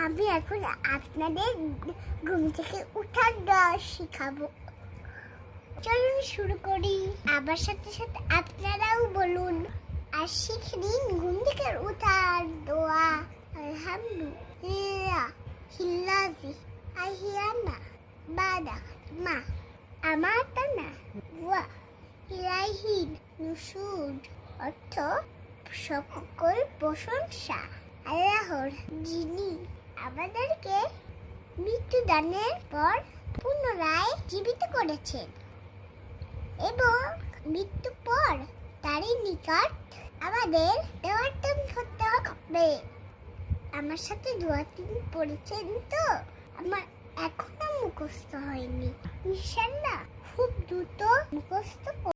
আমি এখন আপনাদের ঘুম থেকে উঠার দোয়া শিখাবো। চলুন শুরু করি। আমার সাথে সাথে আপনারাও বলুন আর শিখে নিন ঘুম থেকে উঠার দোয়া। আলহামদুলিল্লাহ হিল্লাজি আহিয়ানা বাদা মা আমাতানা ওয়া ইলাইহিন নুশুর। অর্থ সকল প্রশংসা আল্লাহর, যিনি আমাদেরকে মৃত্যুদানের পর পুনরায় জীবিত করেছেন এবং মৃত্যু পর তারই নিকট আমাদের দোয়াটান করতে হবে। আমার সাথে দোয়াটি পড়েছেন তো? আমার এখনো মুখস্থ হয়নি, ইনশাআল্লাহ খুব দ্রুত মুখস্থ